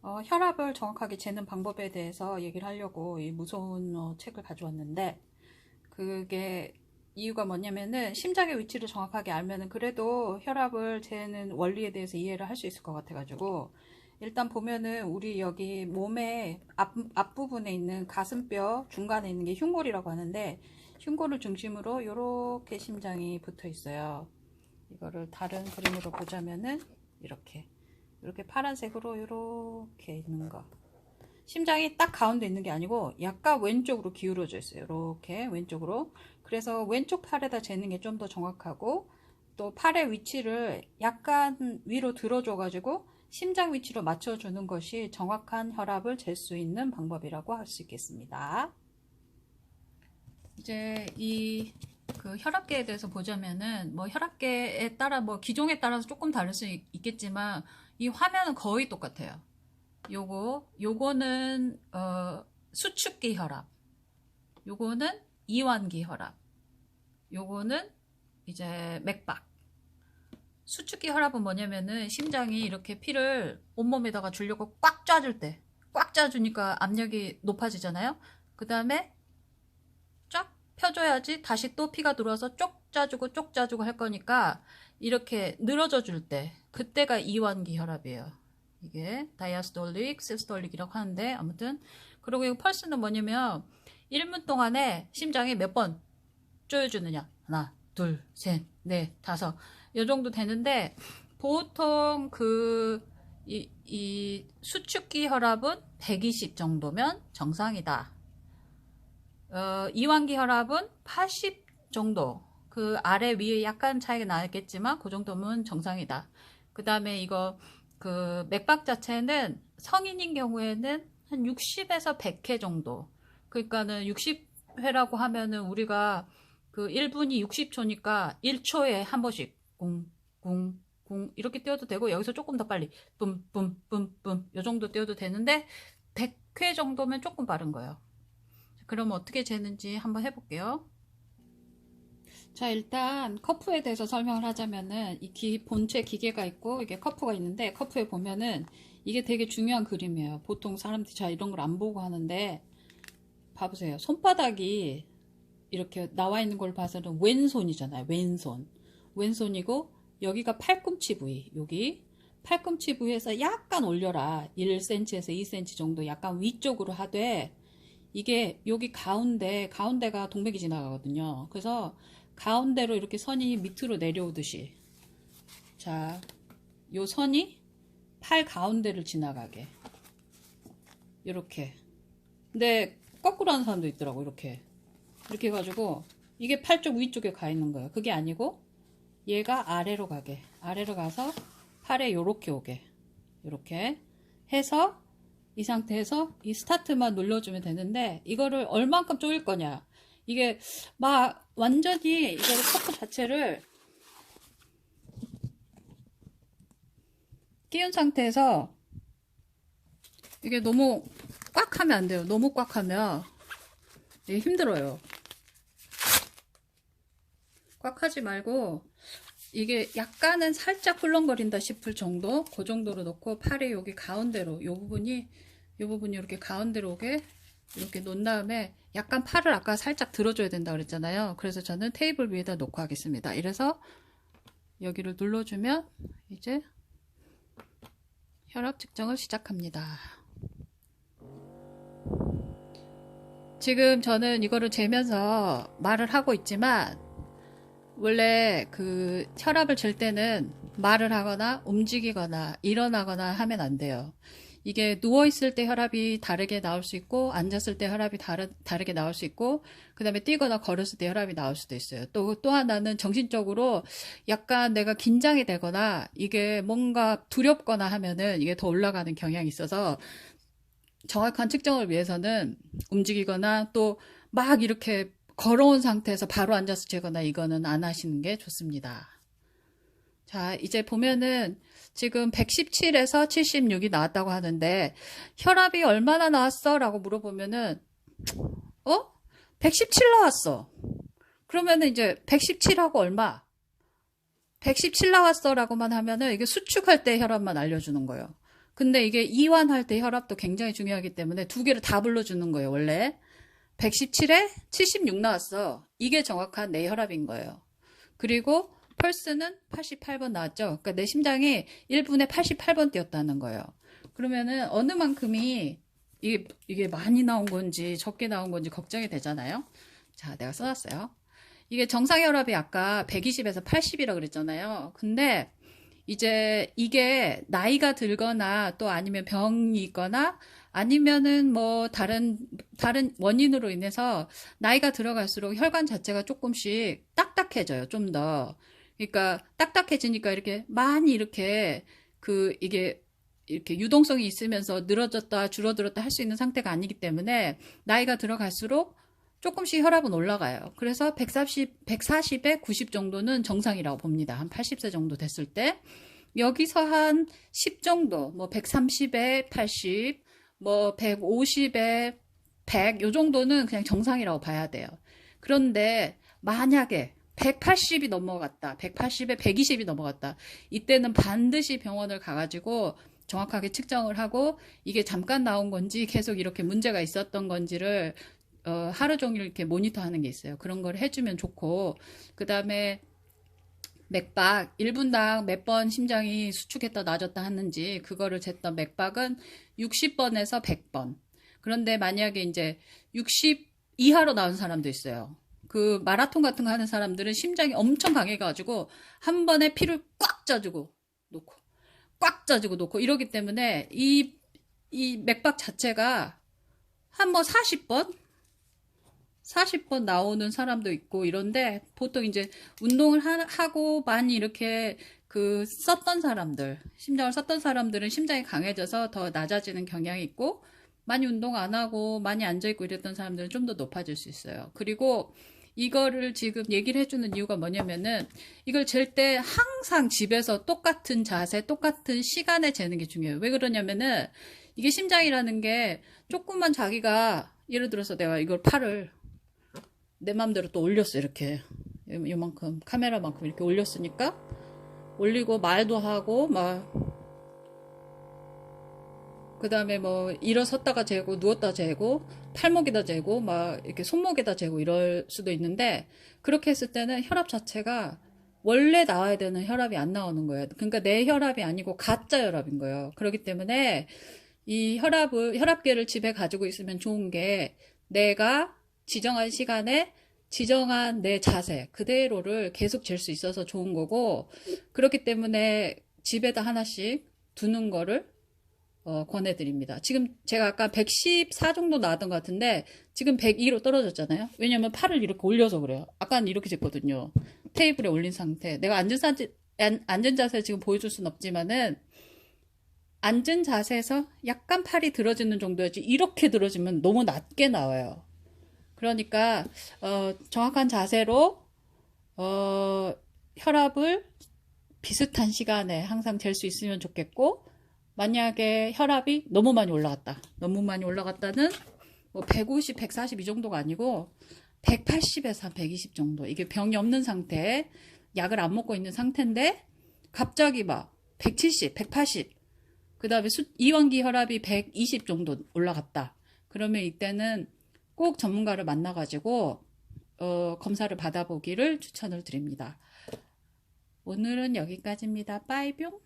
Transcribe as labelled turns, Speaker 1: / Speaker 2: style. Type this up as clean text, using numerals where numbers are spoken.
Speaker 1: 혈압을 정확하게 재는 방법에 대해서 얘기를 하려고 이 무서운 책을 가져왔는데, 그게 이유가 뭐냐면은 심장의 위치를 정확하게 알면은 그래도 혈압을 재는 원리에 대해서 이해를 할 수 있을 것 같아가지고, 일단 보면은 우리 여기 몸의 앞부분에 있는 가슴뼈 중간에 있는 게 흉골이라고 하는데, 흉골을 중심으로 이렇게 심장이 붙어 있어요. 이거를 다른 그림으로 보자면은 이렇게 파란색으로 이렇게 있는 거. 심장이 딱 가운데 있는 게 아니고 약간 왼쪽으로 기울어져 있어요. 이렇게 왼쪽으로. 그래서 왼쪽 팔에다 재는 게 좀 더 정확하고, 또 팔의 위치를 약간 위로 들어줘가지고 심장 위치로 맞춰주는 것이 정확한 혈압을 잴 수 있는 방법이라고 할 수 있겠습니다. 이제 이 그 혈압계에 대해서 보자면은, 뭐 혈압계에 따라 뭐 기종에 따라서 조금 다를 수 있겠지만 이 화면은 거의 똑같아요. 요거는 수축기 혈압, 요거는 이완기 혈압, 요거는 이제 맥박. 수축기 혈압은 뭐냐면은 심장이 이렇게 피를 온몸에다가 주려고 꽉 짜줄 때, 꽉 짜주니까 압력이 높아지잖아요. 그 다음에 쫙 펴줘야지 다시 또 피가 들어와서 쪽 짜주고 할 거니까, 이렇게 늘어져 줄 때, 그때가 이완기 혈압이에요. 이게 다이아스톨릭, 시스톨릭이라고 하는데, 아무튼 그리고 이 펄스는 뭐냐면 1분 동안에 심장이 몇 번 쪼여주느냐, 하나, 둘, 셋, 넷, 다섯, 이 정도 되는데, 보통 이 수축기 혈압은 120 정도면 정상이다. 이완기 혈압은 80 정도, 그 아래 위에 약간 차이가 나겠지만 그 정도면 정상이다. 그 다음에 이거 그 맥박 자체는 성인인 경우에는 한 60에서 100회 정도. 그러니까는 60회라고 하면은 우리가 그 1분이 60초니까 1초에 한 번씩 쿵쿵쿵 이렇게 띄워도 되고, 여기서 조금 더 빨리 뿜뿜뿜뿜 요 정도 띄워도 되는데, 100회 정도면 조금 빠른 거예요. 그럼 어떻게 재는지 한번 해볼게요. 자, 일단 커프에 대해서 설명을 하자면은, 본체 기계가 있고 이게 커프가 있는데, 커프에 보면은 이게 되게 중요한 그림이에요. 보통 사람들이 잘 이런 걸 안 보고 하는데, 봐보세요. 손바닥이 이렇게 나와 있는 걸 봐서는 왼손이잖아요. 왼손이고, 여기가 팔꿈치 부위, 여기 팔꿈치 부위에서 약간 올려라. 1cm에서 2cm 정도 약간 위쪽으로 하되, 이게 여기 가운데가 동맥이 지나가거든요. 그래서 가운데로 이렇게 선이 밑으로 내려오듯이, 자, 요 선이 팔 가운데를 지나가게, 이렇게. 근데 거꾸로 하는 사람도 있더라고. 이렇게 해가지고 이게 팔 쪽 위쪽에 가 있는 거예요. 그게 아니고 얘가 아래로 가서 팔에 요렇게 오게, 요렇게 해서 이 상태에서 이 스타트만 눌러주면 되는데, 이거를 얼만큼 조일 거냐, 이게 막 완전히 이거를 커프 자체를 끼운 상태에서, 이게 너무 꽉 하면 안 돼요. 너무 꽉 하면 이게 힘들어요. 꽉 하지 말고, 이게 약간은 살짝 훌렁거린다 싶을 정도, 그 정도로 놓고, 팔이 여기 가운데로, 요 부분이 이렇게 가운데로 오게 이렇게 놓은 다음에, 약간 팔을 아까 살짝 들어줘야 된다 그랬잖아요. 그래서 저는 테이블 위에다 놓고 하겠습니다. 이래서 여기를 눌러주면 이제 혈압 측정을 시작합니다. 지금 저는 이거를 재면서 말을 하고 있지만, 원래 그 혈압을 잴 때는 말을 하거나 움직이거나 일어나거나 하면 안 돼요. 이게 누워있을 때 혈압이 다르게 나올 수 있고, 앉았을 때 혈압이 다르게 나올 수 있고, 그 다음에 뛰거나 걸었을 때 혈압이 나올 수도 있어요. 또 하나는 정신적으로 약간 내가 긴장이 되거나 이게 뭔가 두렵거나 하면은 이게 더 올라가는 경향이 있어서, 정확한 측정을 위해서는 움직이거나 또 막 이렇게 걸어온 상태에서 바로 앉아서 재거나 이거는 안 하시는 게 좋습니다. 자, 이제 보면은 지금 117에서 76이 나왔다고 하는데, 혈압이 얼마나 나왔어? 라고 물어보면은 117 나왔어. 그러면은 이제 117하고 얼마? 117 나왔어 라고만 하면은 이게 수축할 때 혈압만 알려주는 거예요. 근데 이게 이완할 때 혈압도 굉장히 중요하기 때문에 두 개를 다 불러주는 거예요. 원래 117에 76 나왔어. 이게 정확한 내 혈압인 거예요. 그리고 펄스는 88번 나왔죠. 그러니까 내 심장이 1분에 88번 뛰었다는 거예요. 그러면은 어느 만큼이 이게 많이 나온 건지 적게 나온 건지 걱정이 되잖아요. 자, 내가 써놨어요. 이게 정상혈압이 아까 120에서 80이라고 그랬잖아요. 근데 이제 이게 나이가 들거나 또 아니면 병이 있거나 아니면은 뭐 다른 원인으로 인해서 나이가 들어갈수록 혈관 자체가 조금씩 딱딱해져요. 좀 더. 그러니까 딱딱해지니까 이렇게 많이 이렇게 이게 이렇게 유동성이 있으면서 늘어졌다 줄어들었다 할 수 있는 상태가 아니기 때문에 나이가 들어갈수록 조금씩 혈압은 올라가요. 그래서 140에 90 정도는 정상이라고 봅니다. 한 80세 정도 됐을 때. 여기서 한 10 정도, 뭐 130에 80, 뭐 150에 100, 요 정도는 그냥 정상이라고 봐야 돼요. 그런데 만약에 180이 넘어갔다, 180에 120이 넘어갔다, 이때는 반드시 병원을 가가지고 정확하게 측정을 하고 이게 잠깐 나온 건지 계속 이렇게 문제가 있었던 건지를 하루 종일 이렇게 모니터하는 게 있어요. 그런 걸 해주면 좋고, 그 다음에 맥박 1분당 몇 번 심장이 수축했다 낮았다 하는지 그거를 쟀던 맥박은 60번에서 100번. 그런데 만약에 이제 60 이하로 나온 사람도 있어요. 그 마라톤 같은 거 하는 사람들은 심장이 엄청 강해가지고 한 번에 피를 꽉 짜주고 놓고 꽉 짜주고 놓고 이러기 때문에 이 맥박 자체가 한 번 40번 나오는 사람도 있고 이런데 보통 이제 운동을 하고 많이 이렇게 썼던 사람들, 심장을 썼던 사람들은 심장이 강해져서 더 낮아지는 경향이 있고 많이 운동 안 하고 많이 앉아있고 이랬던 사람들은 좀 더 높아질 수 있어요. 그리고 이거를 지금 얘기를 해주는 이유가 뭐냐면은 이걸 잴 때 항상 집에서 똑같은 자세, 똑같은 시간에 재는 게 중요해요. 왜 그러냐면은 이게 심장이라는 게 조금만 자기가 예를 들어서 내가 이걸 팔을 내 맘대로 또 올렸어. 이렇게 요만큼 카메라만큼 이렇게 올렸으니까 올리고 말도 하고 막 그 다음에 뭐 일어섰다가 재고 누웠다 재고 팔목에다 재고 막 이렇게 손목에다 재고 이럴 수도 있는데 그렇게 했을 때는 혈압 자체가 원래 나와야 되는 혈압이 안 나오는 거예요. 그러니까 내 혈압이 아니고 가짜 혈압인 거예요. 그렇기 때문에 이 혈압계를 집에 가지고 있으면 좋은 게 내가 지정한 시간에 지정한 내 자세 그대로를 계속 잴 수 있어서 좋은 거고, 그렇기 때문에 집에다 하나씩 두는 거를 권해드립니다. 지금 제가 아까 114 정도 나왔던 것 같은데 지금 102로 떨어졌잖아요. 왜냐면 팔을 이렇게 올려서 그래요. 아까는 이렇게 쟀거든요. 테이블에 올린 상태. 내가 앉은 자세 지금 보여줄 순 없지만은 앉은 자세에서 약간 팔이 들어지는 정도였지 이렇게 들어지면 너무 낮게 나와요. 그러니까 정확한 자세로 혈압을 비슷한 시간에 항상 잴 수 있으면 좋겠고, 만약에 혈압이 너무 많이 올라갔다. 너무 많이 올라갔다는 뭐 150, 140 이 정도가 아니고 180에서 120 정도. 이게 병이 없는 상태, 약을 안 먹고 있는 상태인데 갑자기 막 170, 180, 그 다음에 이완기 혈압이 120 정도 올라갔다. 그러면 이때는 꼭 전문가를 만나가지고 검사를 받아보기를 추천을 드립니다. 오늘은 여기까지입니다. 빠이뿅.